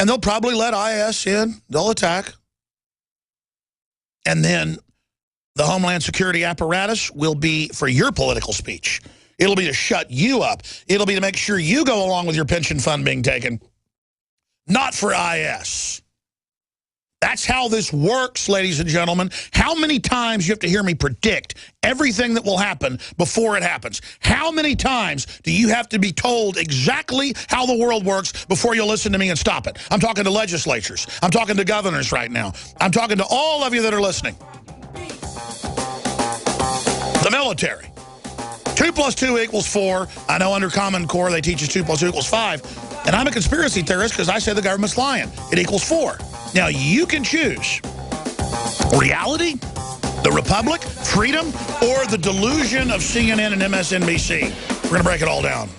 And they'll probably let IS in. They'll attack. And then the Homeland Security apparatus will be for your political speech. It'll be to shut you up. It'll be to make sure you go along with your pension fund being taken. Not for IS. That's how this works, ladies and gentlemen. How many times you have to hear me predict everything that will happen before it happens? How many times do you have to be told exactly how the world works before you listen to me and stop it? I'm talking to legislatures. I'm talking to governors right now. I'm talking to all of you that are listening. The military. 2 + 2 = 4. I know under Common Core they teach us 2 + 2 = 5. And I'm a conspiracy theorist because I say the government's lying. It equals 4. Now, you can choose reality, the Republic, freedom, or the delusion of CNN and MSNBC. We're going to break it all down.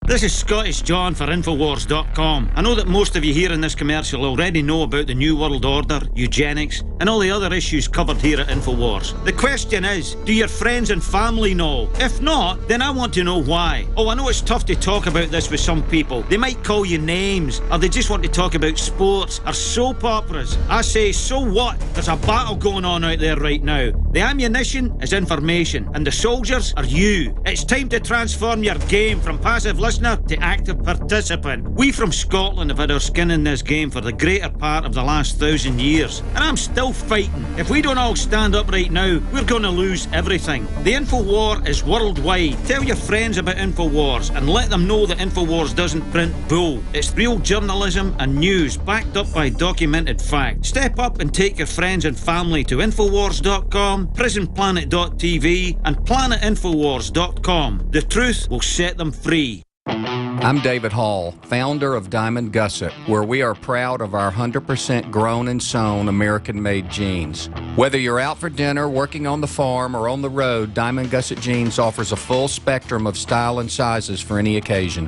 This is Scottish John for Infowars.com. I know that most of you here in this commercial already know about the New World Order, eugenics, and all the other issues covered here at Infowars. The question is, do your friends and family know? If not, then I want to know why. Oh, I know it's tough to talk about this with some people. They might call you names, or they just want to talk about sports or soap operas. I say, so what? There's a battle going on out there right now. The ammunition is information, and the soldiers are you. It's time to transform your game from passive listener to active participant. We from Scotland have had our skin in this game for the greater part of the last 1,000 years, and I'm still fighting. If we don't all stand up right now, we're going to lose everything. The Infowar is worldwide. Tell your friends about Infowars and let them know that Infowars doesn't print bull. It's real journalism and news backed up by documented fact. Step up and take your friends and family to Infowars.com, PrisonPlanet.tv, and PlanetInfowars.com. The truth will set them free. I'm David Hall, founder of Diamond Gusset, where we are proud of our 100% grown and sewn American-made jeans. Whether you're out for dinner, working on the farm, or on the road, Diamond Gusset Jeans offers a full spectrum of style and sizes for any occasion.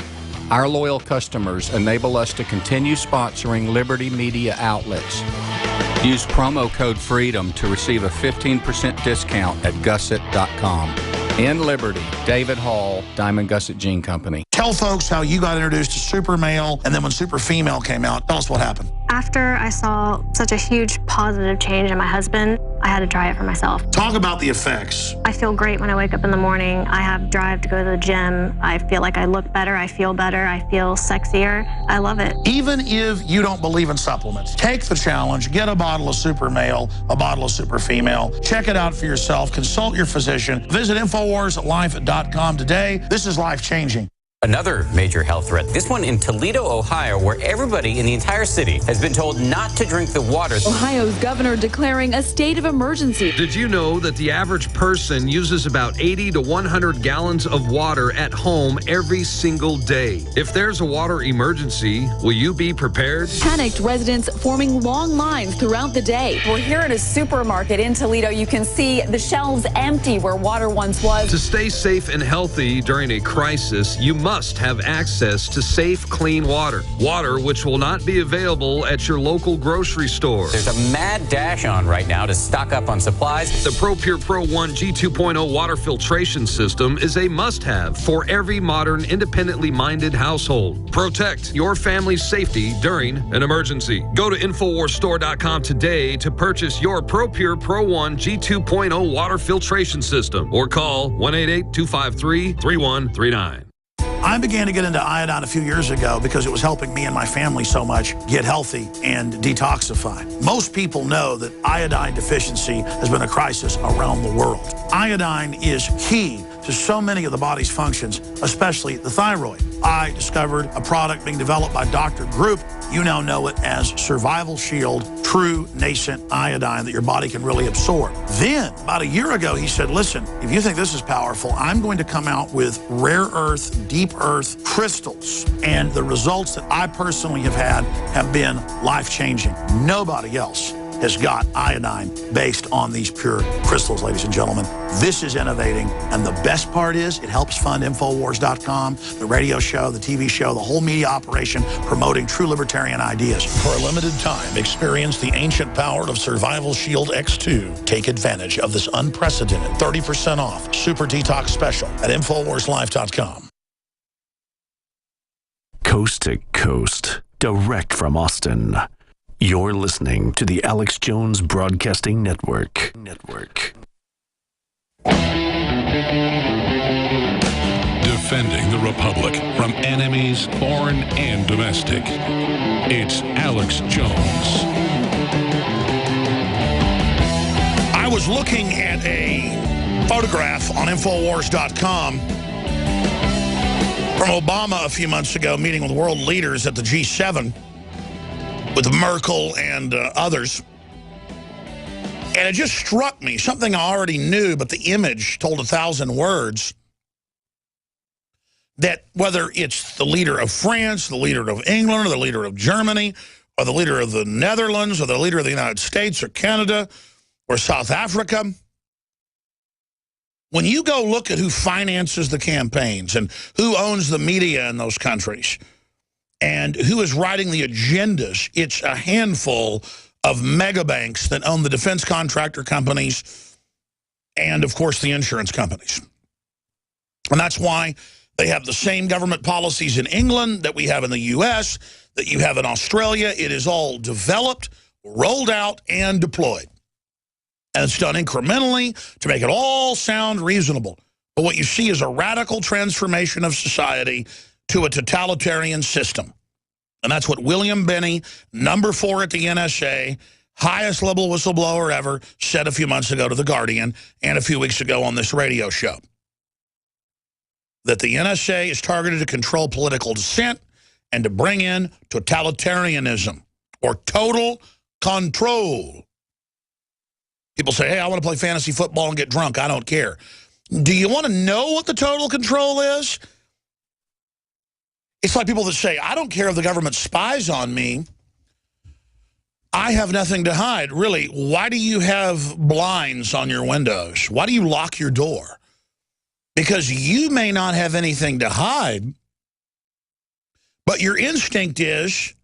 Our loyal customers enable us to continue sponsoring Liberty Media outlets. Use promo code FREEDOM to receive a 15% discount at Gusset.com. In Liberty, David Hall, Diamond Gusset Jean Company. Tell folks how you got introduced to Super Male, and then when Super Female came out, tell us what happened. After I saw such a huge positive change in my husband, I had to try it for myself. Talk about the effects. I feel great when I wake up in the morning. I have drive to go to the gym. I feel like I look better. I feel better. I feel sexier. I love it. Even if you don't believe in supplements, take the challenge. Get a bottle of Super Male, a bottle of Super Female. Check it out for yourself. Consult your physician. Visit InfoWarsLife.com today. This is life-changing. Another major health threat, this one in Toledo, Ohio, where everybody in the entire city has been told not to drink the water. Ohio's governor declaring a state of emergency. Did you know that the average person uses about 80 to 100 gallons of water at home every single day? If there's a water emergency, will you be prepared? Panicked residents forming long lines throughout the day. We're here at a supermarket in Toledo. You can see the shelves empty where water once was. To stay safe and healthy during a crisis, you must have access to safe, clean water. Water which will not be available at your local grocery store. There's a mad dash on right now to stock up on supplies. The ProPure Pro 1 G2.0 water filtration system is a must-have for every modern, independently minded household. Protect your family's safety during an emergency. Go to InfoWarsStore.com today to purchase your ProPure Pro 1 G2.0 water filtration system or call 1-888-253-3139. I began to get into iodine a few years ago because it was helping me and my family so much get healthy and detoxify. Most people know that iodine deficiency has been a crisis around the world. Iodine is key to so many of the body's functions, especially the thyroid. I discovered a product being developed by Dr. Group. You now know it as Survival Shield, true nascent iodine that your body can really absorb. Then, about a year ago, he said, listen, if you think this is powerful, I'm going to come out with rare earth, deep earth crystals. And the results that I personally have had have been life-changing. Nobody else has got iodine based on these pure crystals, ladies and gentlemen. This is innovating, and the best part is it helps fund Infowars.com, the radio show, the TV show, the whole media operation promoting true libertarian ideas. For a limited time, experience the ancient power of Survival Shield X2. Take advantage of this unprecedented 30% off Super Detox Special at InfoWarsLife.com. Coast to coast. direct from Austin. You're listening to the Alex Jones Broadcasting Network. Defending the Republic from enemies, foreign and domestic. It's Alex Jones. I was looking at a photograph on Infowars.com from Obama a few months ago, meeting with world leaders at the G7 with Merkel and others. And it just struck me, something I already knew, but the image told 1,000 words, that whether it's the leader of France, the leader of England, or the leader of Germany, or the leader of the Netherlands, or the leader of the United States, or Canada, or South Africa, when you go look at who finances the campaigns and who owns the media in those countries and who is writing the agendas, it's a handful of mega banks that own the defense contractor companies and, of course, the insurance companies. And that's why they have the same government policies in England that we have in the U.S., that you have in Australia. It is all developed, rolled out, and deployed. And it's done incrementally to make it all sound reasonable. But what you see is a radical transformation of society to a totalitarian system. And that's what William Binney, number 4 at the NSA, highest level whistleblower ever, said a few months ago to The Guardian and a few weeks ago on this radio show. That the NSA is targeted to control political dissent and to bring in totalitarianism or total control. People say, hey, I want to play fantasy football and get drunk. I don't care. Do you want to know what the total control is? It's like people that say, I don't care if the government spies on me. I have nothing to hide. Really, why do you have blinds on your windows? Why do you lock your door? Because you may not have anything to hide, but your instinct is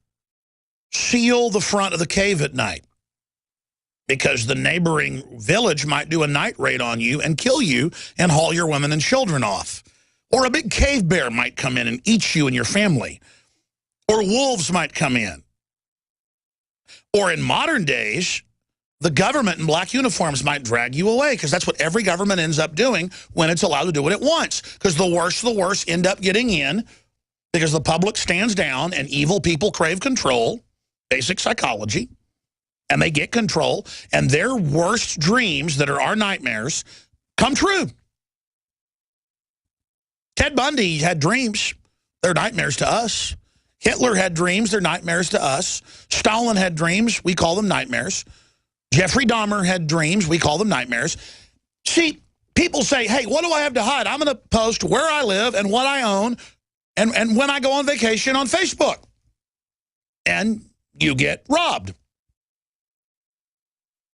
seal the front of the cave at night. Because the neighboring village might do a night raid on you and kill you and haul your women and children off. Or a big cave bear might come in and eat you and your family. Or wolves might come in. Or in modern days, the government in black uniforms might drag you away, because that's what every government ends up doing when it's allowed to do what it wants. Because the worst end up getting in, because the public stands down and evil people crave control, basic psychology. And they get control, and their worst dreams that are our nightmares come true. Ted Bundy had dreams. They're nightmares to us. Hitler had dreams. They're nightmares to us. Stalin had dreams. We call them nightmares. Jeffrey Dahmer had dreams. We call them nightmares. See, people say, hey, what do I have to hide? I'm going to post where I live and what I own and when I go on vacation on Facebook. And you get robbed.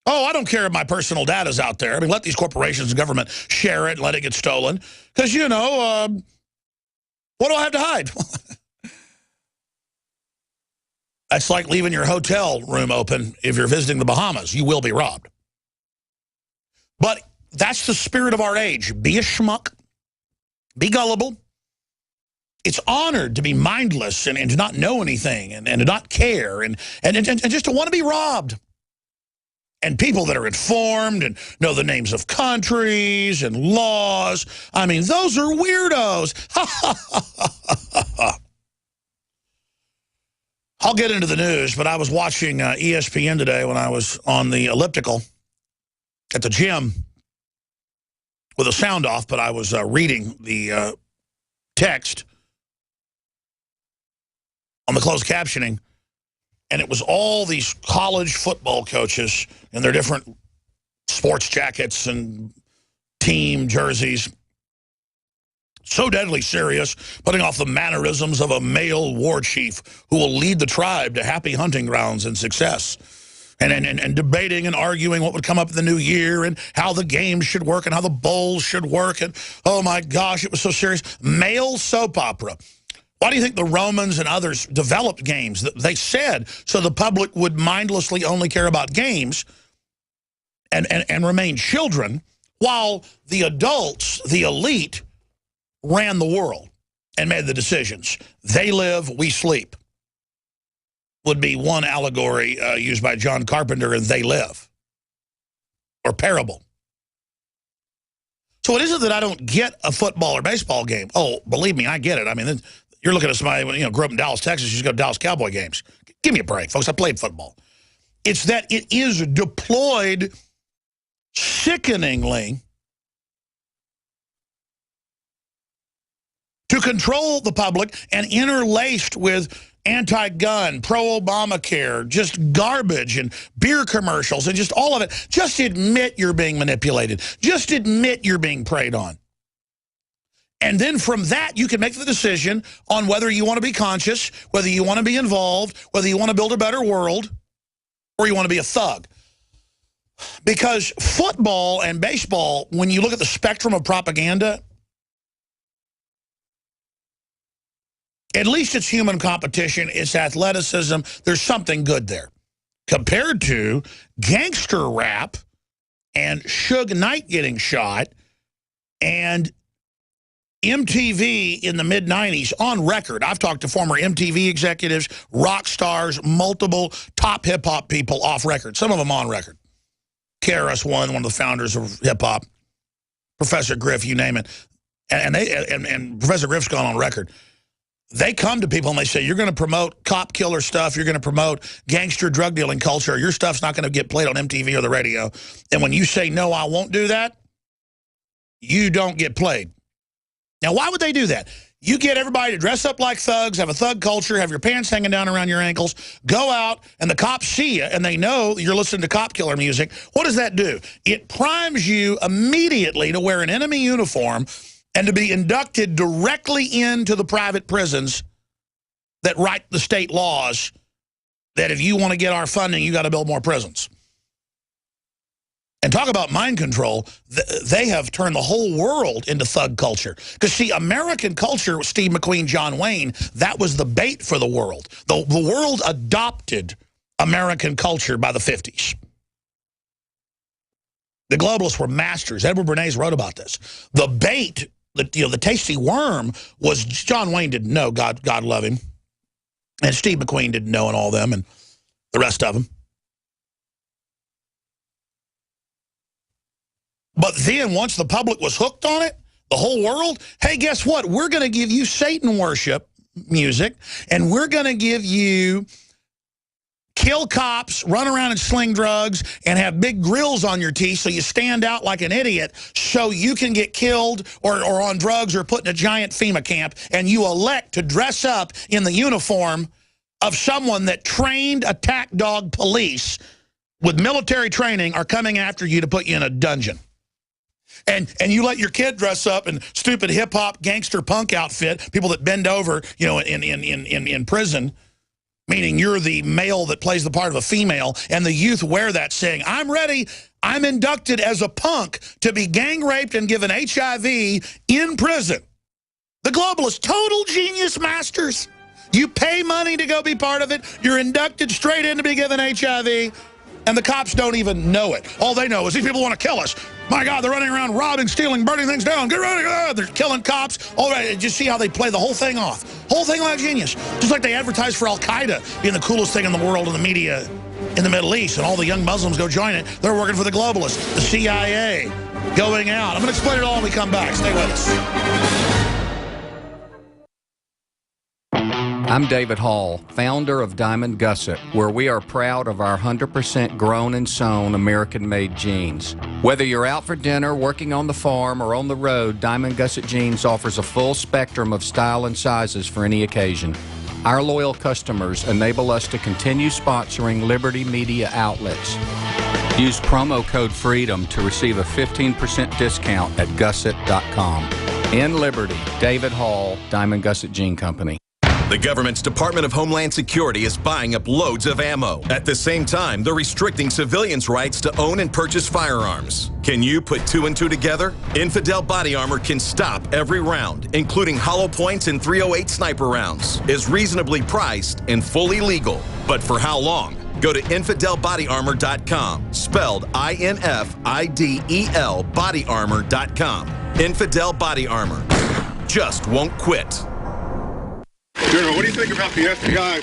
Oh, I don't care if my personal data's out there. I mean, let these corporations and government share it and let it get stolen. Because, you know, what do I have to hide? That's like leaving your hotel room open if you're visiting the Bahamas. You will be robbed. But that's the spirit of our age. Be a schmuck. Be gullible. It's honored to be mindless and to not know anything and to not care and just to want to be robbed. And people that are informed and know the names of countries and laws. I mean, those are weirdos. I'll get into the news, but I was watching ESPN today when I was on the elliptical at the gym with the sound off, but I was reading the text on the closed captioning. And it was all these college football coaches in their different sports jackets and team jerseys. So deadly serious, putting off the mannerisms of a male war chief who will lead the tribe to happy hunting grounds and success. And debating and arguing what would come up in the new year and how the games should work and how the bowls should work. And, oh, my gosh, it was so serious. Male soap opera. Why do you think the Romans and others developed games? They said so the public would mindlessly only care about games and remain children, while the adults, the elite, ran the world and made the decisions. They live, we sleep. would be one allegory used by John Carpenter in They Live, or parable. So it isn't that I don't get a football or baseball game. Oh, believe me, I get it. I mean, you're looking at somebody who grew up in Dallas, Texas, you just go to Dallas Cowboy games. Give me a break, folks. I played football. It's that it is deployed sickeningly to control the public and interlaced with anti-gun, pro-Obamacare, just garbage and beer commercials and just all of it. Just admit you're being manipulated. Just admit you're being preyed on. And then from that, you can make the decision on whether you want to be conscious, whether you want to be involved, whether you want to build a better world, or you want to be a thug. Because football and baseball, when you look at the spectrum of propaganda, at least it's human competition, it's athleticism, there's something good there. Compared to gangster rap and Suge Knight getting shot and MTV in the mid-90s on record. I've talked to former MTV executives, rock stars, multiple top hip-hop people off record, some of them on record. KRS-One, one of the founders of hip-hop, Professor Griff, you name it. And Professor Griff's gone on record. They come to people and they say, you're going to promote cop killer stuff, you're going to promote gangster drug dealing culture, your stuff's not going to get played on MTV or the radio. And when you say, no, I won't do that, you don't get played. Now, why would they do that? You get everybody to dress up like thugs, have a thug culture, have your pants hanging down around your ankles, go out, and the cops see you, and they know you're listening to cop killer music. What does that do? It primes you immediately to wear an enemy uniform and to be inducted directly into the private prisons that write the state laws that if you want to get our funding, you got to build more prisons. And talk about mind control, they have turned the whole world into thug culture. Because, see, American culture, Steve McQueen, John Wayne, that was the bait for the world. The world adopted American culture by the 50s. The globalists were masters. Edward Bernays wrote about this. The bait, the tasty worm, was John Wayne didn't know, God love him. And Steve McQueen didn't know, and all them, and the rest of them. But then once the public was hooked on it, the whole world, hey, guess what? We're going to give you Satan worship music, and we're going to give you kill cops, run around and sling drugs, and have big grills on your teeth so you stand out like an idiot so you can get killed or on drugs or put in a giant FEMA camp, and you elect to dress up in the uniform of someone that trained attack dog police with military training are coming after you to put you in a dungeon. And you let your kid dress up in stupid hip-hop gangster punk outfit, people that bend over, in prison, meaning you're the male that plays the part of a female, and the youth wear that saying, I'm ready, I'm inducted as a punk to be gang raped and given HIV in prison. The globalists, total genius masters. You pay money to go be part of it, you're inducted straight in to be given HIV, and the cops don't even know it. All they know is these people want to kill us. My God, they're running around robbing, stealing, burning things down. Get ready. They're killing cops. All right, just see how they play the whole thing off. Whole thing like genius. Just like they advertise for Al-Qaeda being the coolest thing in the world in the media in the Middle East, and all the young Muslims go join it. They're working for the globalists, the CIA, going out. I'm going to explain it all when we come back. Stay with us. I'm David Hall, founder of Diamond Gusset, where we are proud of our 100% grown and sewn American-made jeans. Whether you're out for dinner, working on the farm, or on the road, Diamond Gusset Jeans offers a full spectrum of style and sizes for any occasion. Our loyal customers enable us to continue sponsoring Liberty Media outlets. Use promo code FREEDOM to receive a 15% discount at gusset.com. In Liberty, David Hall, Diamond Gusset Jean Company. The government's Department of Homeland Security is buying up loads of ammo. At the same time, they're restricting civilians' rights to own and purchase firearms. Can you put two and two together? Infidel Body Armor can stop every round, including hollow points and .308 sniper rounds, is reasonably priced and fully legal. But for how long? Go to InfidelBodyArmor.com, spelled INFIDEL bodyarmor.com. Infidel Body Armor. Just won't quit. General, what do you think about the FBI